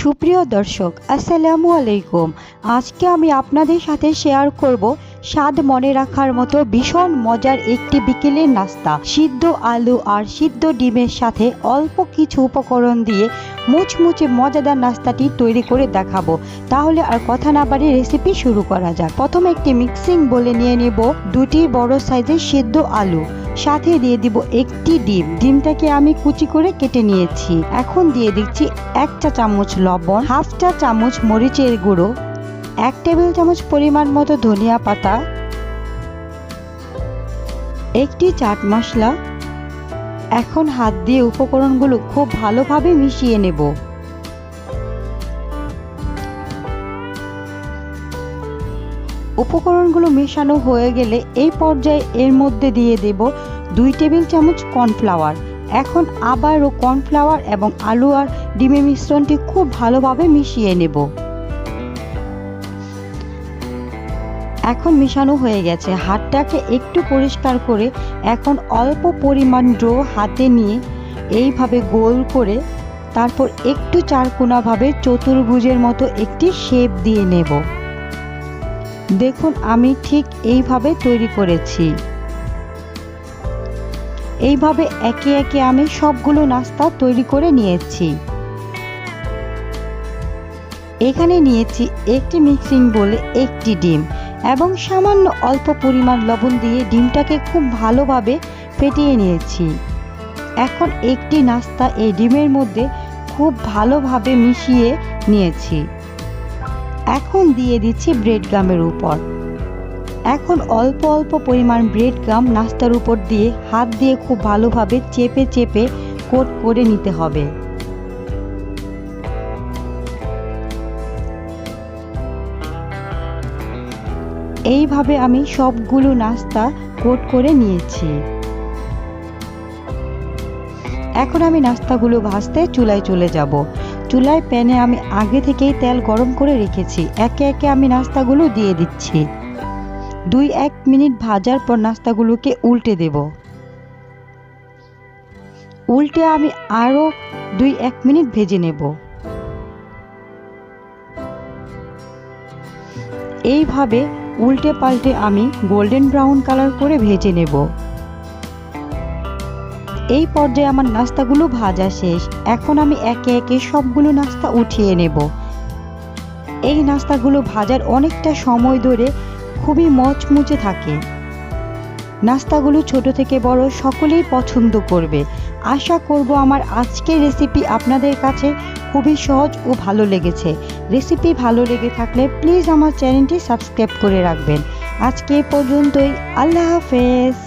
সুপ্রিয় দর্শক, আসসালামু আলাইকুম। আজকে আমি আপনাদের সাথে শেয়ার করব স্বাদ মনে রাখার মতো ভীষণ মজার একটি বিকেলের নাস্তা। সিদ্ধ আলু আর সিদ্ধ ডিমের সাথে অল্প কিছু উপকরণ দিয়ে মুচমুচে মজাদার নাস্তাটি তৈরি করে দেখাবো। তাহলে আর কথা না বাড়িয়ে রেসিপি শুরু করা যাক। প্রথমে একটি মিক্সিং বলে নিয়ে নেব দুটি বড় সাইজের সিদ্ধ আলু, সাথে দিয়ে দিব একটি ডিমটাকে আমি কুচি করে কেটে নিয়েছি। এখন দিয়ে দিচ্ছি 1 চা চামচ লবণ, হাফ চা চামচ মরিচের গুঁড়ো, 1 টেবিল চামচ পরিমাণ মতো ধনিয়া পাতা, একটি চাট মশলা। এখন হাত দিয়ে উপকরণগুলো খুব ভালোভাবে মিশিয়ে নেব। উপকরণগুলো মেশানো হয়ে গেলে এই পর্যায়ে এর মধ্যে দিয়ে দেব 2 টেবিল চামচ কর্নফ্লাওয়ার। এখন আবারও কর্নফ্লাওয়ার এবং আলু আর ডিমের মিশ্রণটি খুব ভালোভাবে মিশিয়ে নেব। এখন মেশানো হয়ে গেছে, হাতটাকে একটু পরিষ্কার করে এখন অল্প পরিমাণ ডো হাতে নিয়ে এইভাবে গোল করে তারপর একটু চারকোনাভাবে চতুর্ভুজের মতো একটি শেপ দিয়ে নেব। দেখুন আমি ঠিক এইভাবে তৈরি করেছি। এইভাবে একে একে আমি সবগুলো নাস্তা তৈরি করে নিয়েছি। এখানে নিয়েছি একটি মিক্সিং বোলে একটি ডিম এবং সামান্য অল্প পরিমাণ লবণ দিয়ে ডিমটাকে খুব ভালোভাবে ফেটিয়ে নিয়েছি। এখন একটি নাস্তা এই ডিমের মধ্যে খুব ভালোভাবে মিশিয়ে নিয়েছি। এখন দিয়ে দিচ্ছি ব্রেড গামের উপর। এখন অল্প অল্প পরিমাণ ব্রেড গাম নাস্তার উপর দিয়ে হাত দিয়ে খুব ভালোভাবে চেপে চেপে কোট করে নিতে হবে। এইভাবে আমি সবগুলো নাস্তা কোট করে নিয়েছি। এখন আমি নাস্তাগুলো ভাজতে চুলায় চলে যাব। চুলায় প্যানে আমি আগে থেকেই তেল গরম করে রেখেছি। একে একে আমি নাস্তাগুলো দিয়ে দিচ্ছি। 2-1 মিনিট ভাজার পর নাস্তাগুলোকে উল্টে দেব। উল্টে আমি আরও 2-1 মিনিট ভেজে নেব। এইভাবে উল্টে পাল্টে আমি গোল্ডেন ব্রাউন কালার করে ভেজে নেব। এই পর্যায়ে আমার নাস্তাগুলো ভাজা শেষ। এখন আমি একে একে সবগুলো নাস্তা উঠিয়ে নেব। এই নাস্তাগুলো ভাজার অনেকটা সময় ধরে খুবই মচমুচে থাকে। নাস্তাগুলো ছোট থেকে বড় সকলেই পছন্দ করবে। আশা করব আমার আজকের রেসিপি আপনাদের কাছে খুবই সহজ ও ভালো লেগেছে। রেসিপি ভালো লেগে থাকলে প্লিজ আমার চ্যানেলটি সাবস্ক্রাইব করে রাখবেন। আজকে এ পর্যন্তই। আল্লাহ হাফেজ।